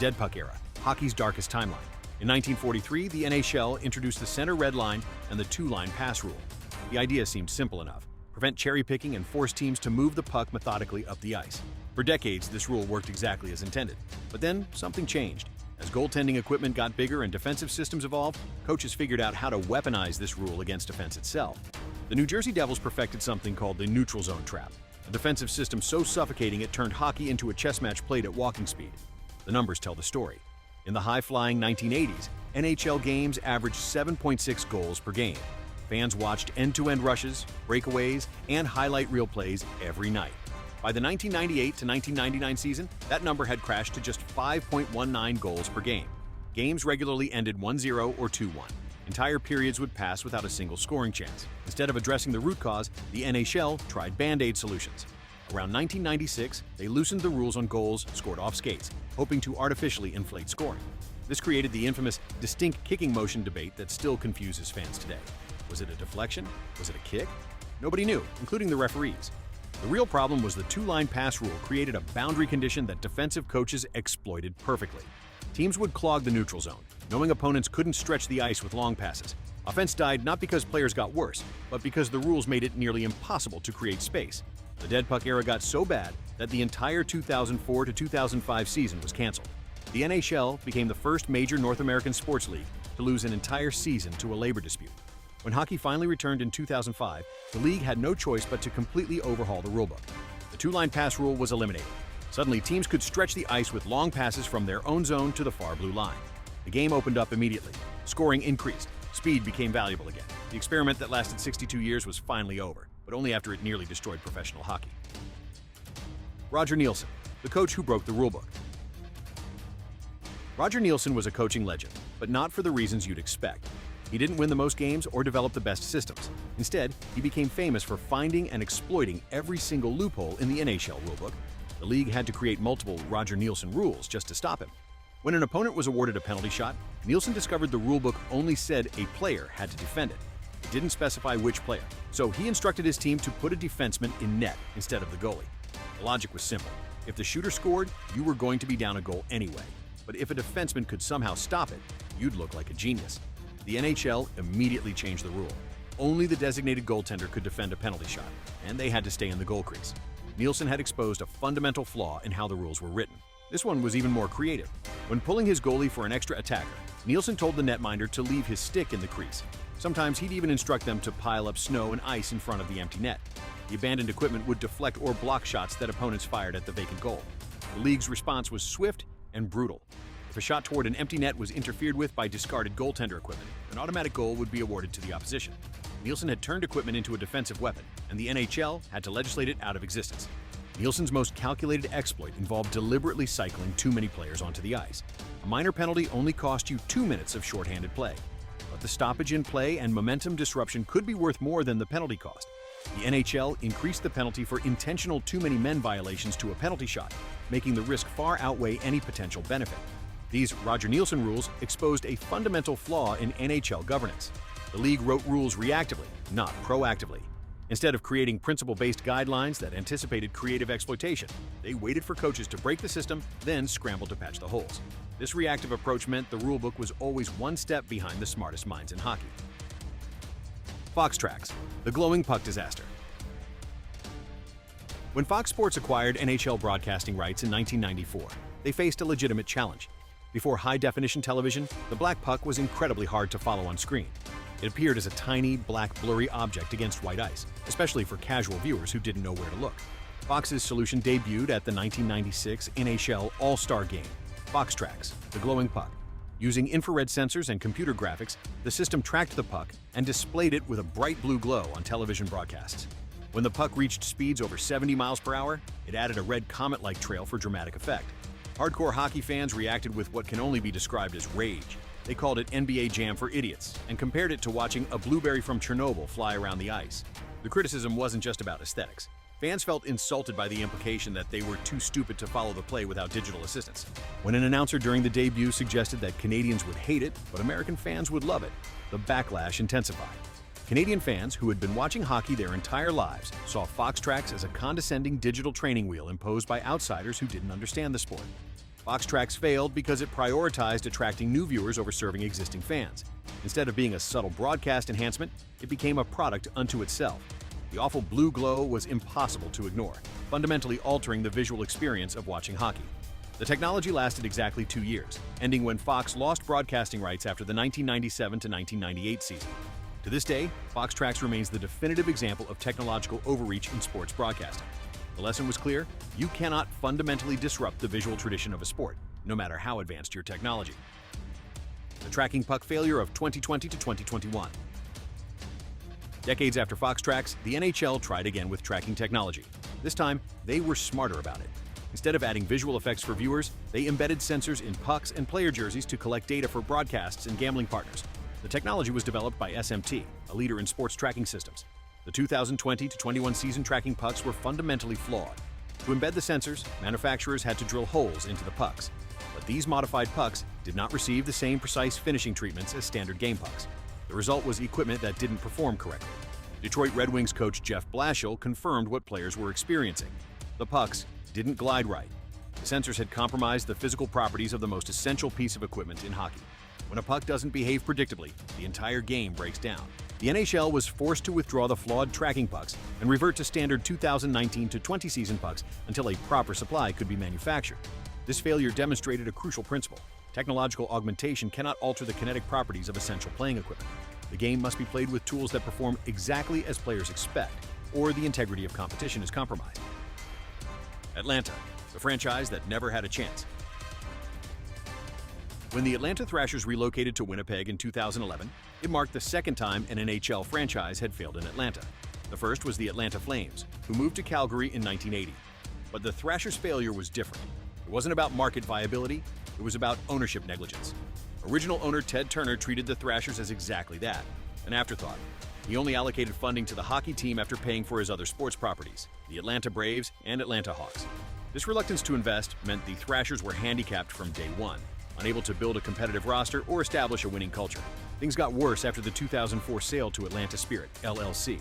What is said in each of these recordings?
dead puck era, hockey's darkest timeline. In 1943, the NHL introduced the center red line and the two-line pass rule. The idea seemed simple enough: prevent cherry-picking and force teams to move the puck methodically up the ice. For decades, this rule worked exactly as intended. But then, something changed. As goaltending equipment got bigger and defensive systems evolved, coaches figured out how to weaponize this rule against defense itself. The New Jersey Devils perfected something called the neutral zone trap, a defensive system so suffocating it turned hockey into a chess match played at walking speed. The numbers tell the story. In the high-flying 1980s, NHL games averaged 7.6 goals per game. Fans watched end-to-end rushes, breakaways, and highlight reel plays every night. By the 1998 to 1999 season, that number had crashed to just 5.19 goals per game. Games regularly ended 1-0 or 2-1. Entire periods would pass without a single scoring chance. Instead of addressing the root cause, the NHL tried Band-Aid solutions. Around 1996, they loosened the rules on goals scored off skates, hoping to artificially inflate scoring. This created the infamous distinct kicking motion debate that still confuses fans today. Was it a deflection? Was it a kick? Nobody knew, including the referees. The real problem was the two-line pass rule created a boundary condition that defensive coaches exploited perfectly. Teams would clog the neutral zone, knowing opponents couldn't stretch the ice with long passes. Offense died not because players got worse, but because the rules made it nearly impossible to create space. The dead puck era got so bad that the entire 2004 to 2005 season was canceled. The NHL became the first major North American sports league to lose an entire season to a labor dispute. When hockey finally returned in 2005, the league had no choice but to completely overhaul the rulebook. The two-line pass rule was eliminated. Suddenly, teams could stretch the ice with long passes from their own zone to the far blue line. The game opened up immediately. Scoring increased. Speed became valuable again. The experiment that lasted 62 years was finally over, but only after it nearly destroyed professional hockey. Roger Neilson, the coach who broke the rulebook. Roger Neilson was a coaching legend, but not for the reasons you'd expect. He didn't win the most games or develop the best systems. Instead, he became famous for finding and exploiting every single loophole in the NHL rulebook. The league had to create multiple Roger Neilson rules just to stop him. When an opponent was awarded a penalty shot, Neilson discovered the rulebook only said a player had to defend it. It didn't specify which player, so he instructed his team to put a defenseman in net instead of the goalie. The logic was simple. If the shooter scored, you were going to be down a goal anyway. But if a defenseman could somehow stop it, you'd look like a genius. The NHL immediately changed the rule. Only the designated goaltender could defend a penalty shot, and they had to stay in the goal crease. Neilson had exposed a fundamental flaw in how the rules were written. This one was even more creative. When pulling his goalie for an extra attacker, Neilson told the netminder to leave his stick in the crease. Sometimes he'd even instruct them to pile up snow and ice in front of the empty net. The abandoned equipment would deflect or block shots that opponents fired at the vacant goal. The league's response was swift and brutal. If a shot toward an empty net was interfered with by discarded goaltender equipment, an automatic goal would be awarded to the opposition. Neilson had turned equipment into a defensive weapon, and the NHL had to legislate it out of existence. Neilson's most calculated exploit involved deliberately cycling too many players onto the ice. A minor penalty only cost you 2 minutes of shorthanded play. But the stoppage in play and momentum disruption could be worth more than the penalty cost. The NHL increased the penalty for intentional too many men violations to a penalty shot, making the risk far outweigh any potential benefit. These Roger Neilson rules exposed a fundamental flaw in NHL governance. The league wrote rules reactively, not proactively. Instead of creating principle-based guidelines that anticipated creative exploitation, they waited for coaches to break the system, then scrambled to patch the holes. This reactive approach meant the rulebook was always one step behind the smartest minds in hockey. Fox Tracks, the glowing puck disaster. When Fox Sports acquired NHL broadcasting rights in 1994, they faced a legitimate challenge. Before high-definition television, the black puck was incredibly hard to follow on screen. It appeared as a tiny, black, blurry object against white ice, especially for casual viewers who didn't know where to look. Fox's solution debuted at the 1996 NHL All-Star Game, Fox Tracks, the glowing puck. Using infrared sensors and computer graphics, the system tracked the puck and displayed it with a bright blue glow on television broadcasts. When the puck reached speeds over 70 miles per hour, it added a red comet-like trail for dramatic effect. Hardcore hockey fans reacted with what can only be described as rage. They called it NBA Jam for idiots and compared it to watching a blueberry from Chernobyl fly around the ice. The criticism wasn't just about aesthetics. Fans felt insulted by the implication that they were too stupid to follow the play without digital assistance. When an announcer during the debut suggested that Canadians would hate it, but American fans would love it, the backlash intensified. Canadian fans who had been watching hockey their entire lives saw Fox Tracks as a condescending digital training wheel imposed by outsiders who didn't understand the sport. Fox Tracks failed because it prioritized attracting new viewers over serving existing fans. Instead of being a subtle broadcast enhancement, it became a product unto itself. The awful blue glow was impossible to ignore, fundamentally altering the visual experience of watching hockey. The technology lasted exactly 2 years, ending when Fox lost broadcasting rights after the 1997 to 1998 season. To this day, Fox Tracks remains the definitive example of technological overreach in sports broadcasting. The lesson was clear: you cannot fundamentally disrupt the visual tradition of a sport, no matter how advanced your technology. The tracking puck failure of 2020 to 2021. Decades after Fox Tracks, the NHL tried again with tracking technology. This time, they were smarter about it. Instead of adding visual effects for viewers, they embedded sensors in pucks and player jerseys to collect data for broadcasts and gambling partners. The technology was developed by SMT, a leader in sports tracking systems. The 2020-21 season tracking pucks were fundamentally flawed. To embed the sensors, manufacturers had to drill holes into the pucks. But these modified pucks did not receive the same precise finishing treatments as standard game pucks. The result was equipment that didn't perform correctly. Detroit Red Wings coach Jeff Blashill confirmed what players were experiencing. The pucks didn't glide right. The sensors had compromised the physical properties of the most essential piece of equipment in hockey. When a puck doesn't behave predictably, the entire game breaks down. The NHL was forced to withdraw the flawed tracking pucks and revert to standard 2019-20 season pucks until a proper supply could be manufactured. This failure demonstrated a crucial principle: technological augmentation cannot alter the kinetic properties of essential playing equipment. The game must be played with tools that perform exactly as players expect, or the integrity of competition is compromised. Atlanta, the franchise that never had a chance. When the Atlanta Thrashers relocated to Winnipeg in 2011, it marked the second time an NHL franchise had failed in Atlanta. The first was the Atlanta Flames, who moved to Calgary in 1980. But the Thrashers' failure was different. It wasn't about market viability, it was about ownership negligence. Original owner Ted Turner treated the Thrashers as exactly that, an afterthought. He only allocated funding to the hockey team after paying for his other sports properties, the Atlanta Braves and Atlanta Hawks. This reluctance to invest meant the Thrashers were handicapped from day one, unable to build a competitive roster or establish a winning culture. Things got worse after the 2004 sale to Atlanta Spirit, LLC.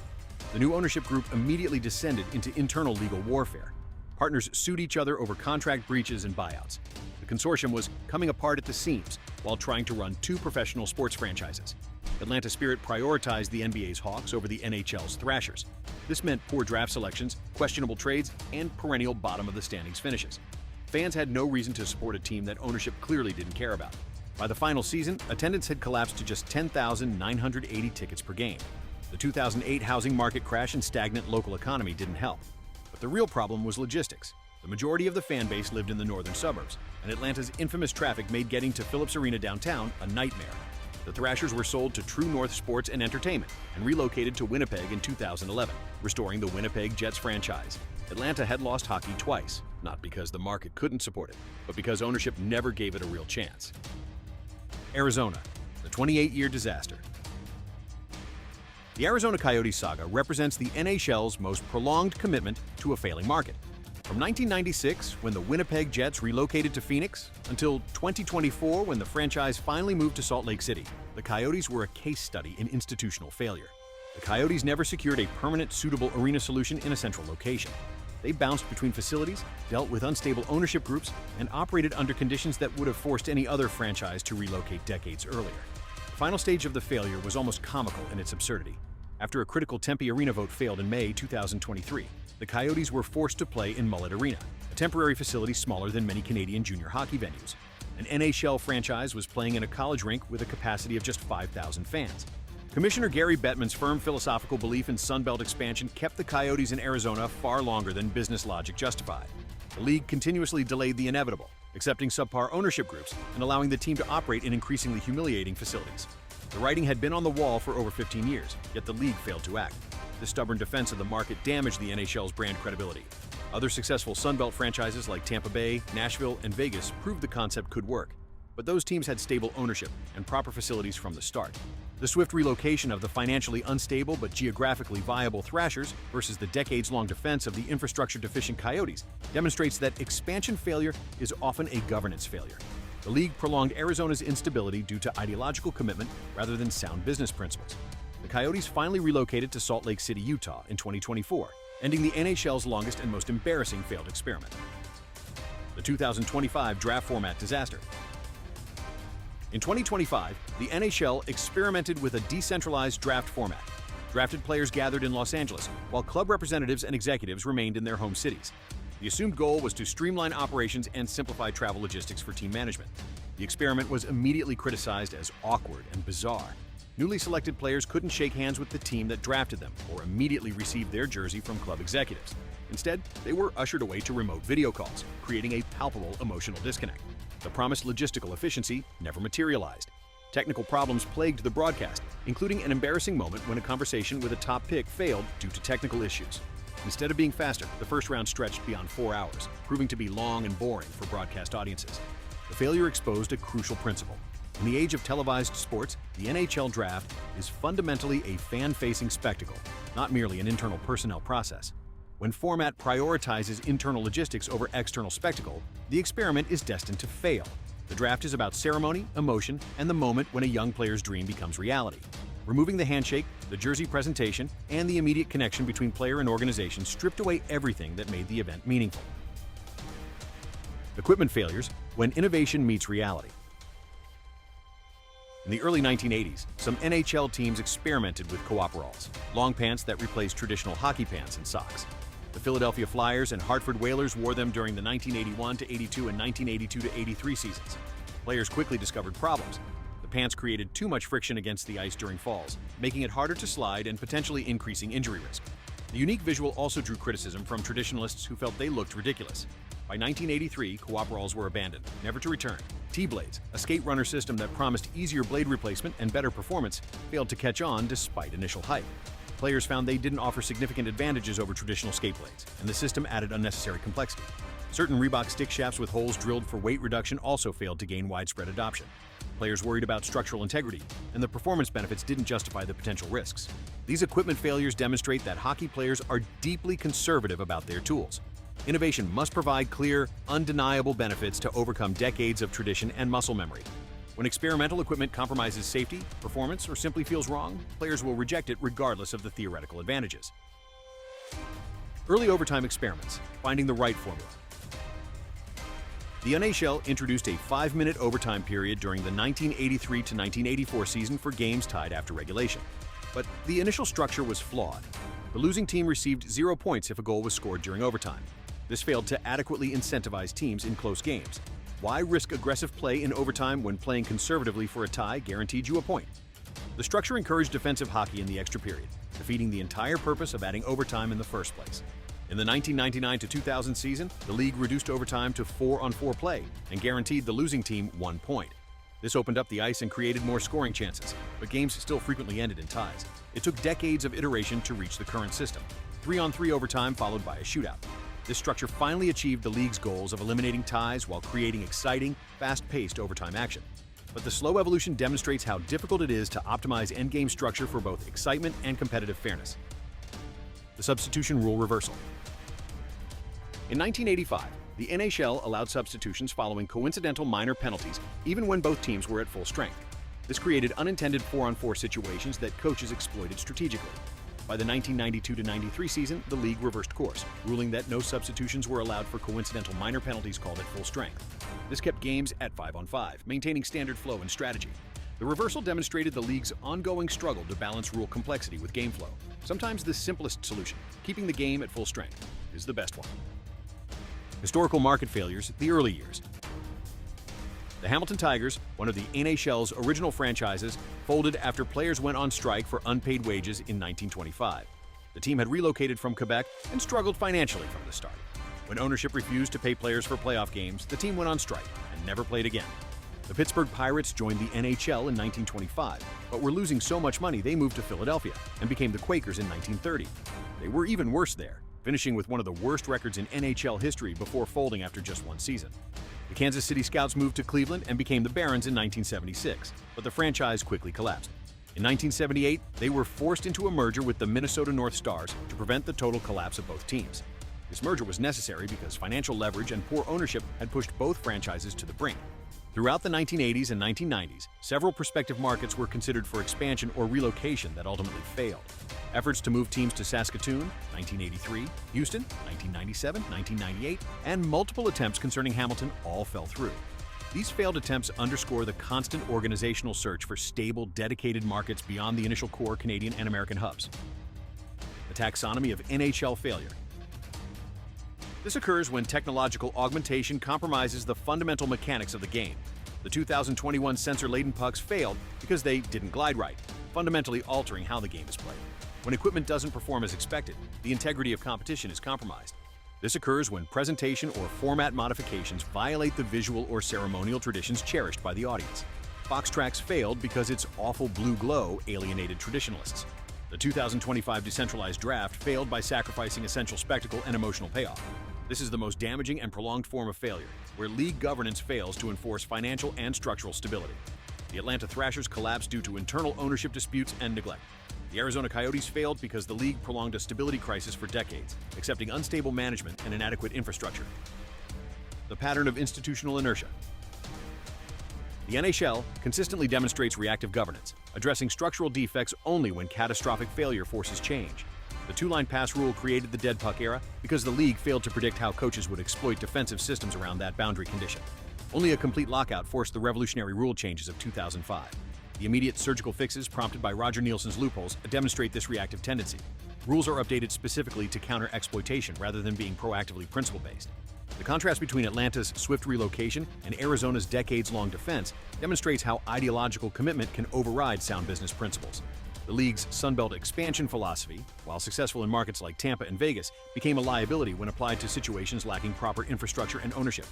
The new ownership group immediately descended into internal legal warfare. Partners sued each other over contract breaches and buyouts. The consortium was coming apart at the seams while trying to run two professional sports franchises. Atlanta Spirit prioritized the NBA's Hawks over the NHL's Thrashers. This meant poor draft selections, questionable trades, and perennial bottom-of-the-standings finishes. Fans had no reason to support a team that ownership clearly didn't care about. By the final season, attendance had collapsed to just 10,980 tickets per game. The 2008 housing market crash and stagnant local economy didn't help. But the real problem was logistics. The majority of the fan base lived in the northern suburbs, and Atlanta's infamous traffic made getting to Phillips Arena downtown a nightmare. The Thrashers were sold to True North Sports and Entertainment and relocated to Winnipeg in 2011, restoring the Winnipeg Jets franchise. Atlanta had lost hockey twice, not because the market couldn't support it, but because ownership never gave it a real chance. Arizona, the 28-year disaster. The Arizona Coyotes saga represents the NHL's most prolonged commitment to a failing market. From 1996, when the Winnipeg Jets relocated to Phoenix, until 2024, when the franchise finally moved to Salt Lake City, the Coyotes were a case study in institutional failure. The Coyotes never secured a permanent, suitable arena solution in a central location. They bounced between facilities, dealt with unstable ownership groups, and operated under conditions that would have forced any other franchise to relocate decades earlier. The final stage of the failure was almost comical in its absurdity. After a critical Tempe Arena vote failed in May 2023, the Coyotes were forced to play in Mullet Arena, a temporary facility smaller than many Canadian junior hockey venues. An NHL franchise was playing in a college rink with a capacity of just 5,000 fans. Commissioner Gary Bettman's firm philosophical belief in Sunbelt expansion kept the Coyotes in Arizona far longer than business logic justified. The league continuously delayed the inevitable, accepting subpar ownership groups and allowing the team to operate in increasingly humiliating facilities. The writing had been on the wall for over 15 years, yet the league failed to act. The stubborn defense of the market damaged the NHL's brand credibility. Other successful Sunbelt franchises like Tampa Bay, Nashville, and Vegas proved the concept could work, but those teams had stable ownership and proper facilities from the start. The swift relocation of the financially unstable but geographically viable Thrashers versus the decades-long defense of the infrastructure-deficient Coyotes demonstrates that expansion failure is often a governance failure. The league prolonged Arizona's instability due to ideological commitment rather than sound business principles. The Coyotes finally relocated to Salt Lake City, Utah in 2024, ending the NHL's longest and most embarrassing failed experiment. The 2025 draft format disaster. In 2025, the NHL experimented with a decentralized draft format. Drafted players gathered in Los Angeles, while club representatives and executives remained in their home cities. The assumed goal was to streamline operations and simplify travel logistics for team management. The experiment was immediately criticized as awkward and bizarre. Newly selected players couldn't shake hands with the team that drafted them or immediately receive their jersey from club executives. Instead, they were ushered away to remote video calls, creating a palpable emotional disconnect. The promised logistical efficiency never materialized. Technical problems plagued the broadcast, including an embarrassing moment when a conversation with a top pick failed due to technical issues. Instead of being faster, the first round stretched beyond 4 hours, proving to be long and boring for broadcast audiences. The failure exposed a crucial principle. In the age of televised sports, the NHL draft is fundamentally a fan-facing spectacle, not merely an internal personnel process. When format prioritizes internal logistics over external spectacle, the experiment is destined to fail. The draft is about ceremony, emotion, and the moment when a young player's dream becomes reality. Removing the handshake, the jersey presentation, and the immediate connection between player and organization stripped away everything that made the event meaningful. Equipment failures when innovation meets reality. In the early 1980s, some NHL teams experimented with overhauls, long pants that replaced traditional hockey pants and socks. The Philadelphia Flyers and Hartford Whalers wore them during the 1981-82 and 1982-83 seasons. Players quickly discovered problems. The pants created too much friction against the ice during falls, making it harder to slide and potentially increasing injury risk. The unique visual also drew criticism from traditionalists who felt they looked ridiculous. By 1983, overhauls were abandoned, never to return. T-blades, a skate runner system that promised easier blade replacement and better performance, failed to catch on despite initial hype. Players found they didn't offer significant advantages over traditional skate blades, and the system added unnecessary complexity. Certain Reebok stick shafts with holes drilled for weight reduction also failed to gain widespread adoption. Players worried about structural integrity, and the performance benefits didn't justify the potential risks. These equipment failures demonstrate that hockey players are deeply conservative about their tools. Innovation must provide clear, undeniable benefits to overcome decades of tradition and muscle memory. When experimental equipment compromises safety, performance, or simply feels wrong, players will reject it regardless of the theoretical advantages. Early overtime experiments, finding the right formula. The NHL introduced a 5-minute overtime period during the 1983-1984 season for games tied after regulation. But the initial structure was flawed. The losing team received 0 points if a goal was scored during overtime. This failed to adequately incentivize teams in close games. Why risk aggressive play in overtime when playing conservatively for a tie guaranteed you a point? The structure encouraged defensive hockey in the extra period, defeating the entire purpose of adding overtime in the first place. In the 1999-2000 season, the league reduced overtime to 4-on-4 play and guaranteed the losing team 1 point. This opened up the ice and created more scoring chances, but games still frequently ended in ties. It took decades of iteration to reach the current system, 3-on-3 overtime followed by a shootout. This structure finally achieved the league's goals of eliminating ties while creating exciting, fast-paced overtime action. But the slow evolution demonstrates how difficult it is to optimize endgame structure for both excitement and competitive fairness. The substitution rule reversal. In 1985, the NHL allowed substitutions following coincidental minor penalties even when both teams were at full strength. This created unintended 4-on-4 situations that coaches exploited strategically. By the 1992-93 season, the league reversed course, ruling that no substitutions were allowed for coincidental minor penalties called at full strength. This kept games at 5-on-5, maintaining standard flow and strategy. The reversal demonstrated the league's ongoing struggle to balance rule complexity with game flow. Sometimes the simplest solution, keeping the game at full strength, is the best one. Historical market failures, the early years. The Hamilton Tigers, one of the NHL's original franchises, folded after players went on strike for unpaid wages in 1925. The team had relocated from Quebec and struggled financially from the start. When ownership refused to pay players for playoff games, the team went on strike and never played again. The Pittsburgh Pirates joined the NHL in 1925, but were losing so much money they moved to Philadelphia and became the Quakers in 1930. They were even worse there, finishing with one of the worst records in NHL history before folding after just one season. The Kansas City Scouts moved to Cleveland and became the Barons in 1976, but the franchise quickly collapsed. In 1978, they were forced into a merger with the Minnesota North Stars to prevent the total collapse of both teams. This merger was necessary because financial leverage and poor ownership had pushed both franchises to the brink. Throughout the 1980s and 1990s, several prospective markets were considered for expansion or relocation that ultimately failed. Efforts to move teams to Saskatoon, 1983, Houston, 1997, 1998, and multiple attempts concerning Hamilton all fell through. These failed attempts underscore the constant organizational search for stable, dedicated markets beyond the initial core Canadian and American hubs. The taxonomy of NHL failure. This occurs when technological augmentation compromises the fundamental mechanics of the game. The 2021 sensor-laden pucks failed because they didn't glide right, fundamentally altering how the game is played. When equipment doesn't perform as expected, the integrity of competition is compromised. This occurs when presentation or format modifications violate the visual or ceremonial traditions cherished by the audience. Box tracks failed because its awful blue glow alienated traditionalists. The 2025 decentralized draft failed by sacrificing essential spectacle and emotional payoff. This is the most damaging and prolonged form of failure, where league governance fails to enforce financial and structural stability. The Atlanta Thrashers collapsed due to internal ownership disputes and neglect. The Arizona Coyotes failed because the league prolonged a stability crisis for decades, accepting unstable management and inadequate infrastructure. The pattern of institutional inertia. The NHL consistently demonstrates reactive governance, addressing structural defects only when catastrophic failure forces change. The two-line pass rule created the dead puck era because the league failed to predict how coaches would exploit defensive systems around that boundary condition. Only a complete lockout forced the revolutionary rule changes of 2005. The immediate surgical fixes prompted by Roger Neilson's loopholes demonstrate this reactive tendency. Rules are updated specifically to counter exploitation rather than being proactively principle-based. The contrast between Atlanta's swift relocation and Arizona's decades-long defense demonstrates how ideological commitment can override sound business principles. The league's Sunbelt expansion philosophy, while successful in markets like Tampa and Vegas, became a liability when applied to situations lacking proper infrastructure and ownership.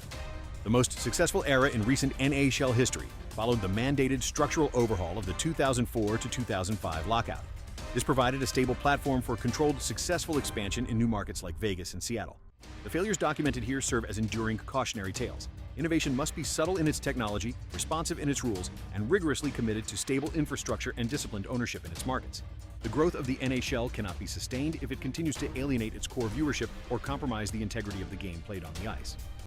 The most successful era in recent NHL history followed the mandated structural overhaul of the 2004 to 2005 lockout. This provided a stable platform for controlled, successful expansion in new markets like Vegas and Seattle. The failures documented here serve as enduring cautionary tales. Innovation must be subtle in its technology, responsive in its rules, and rigorously committed to stable infrastructure and disciplined ownership in its markets. The growth of the NHL cannot be sustained if it continues to alienate its core viewership or compromise the integrity of the game played on the ice.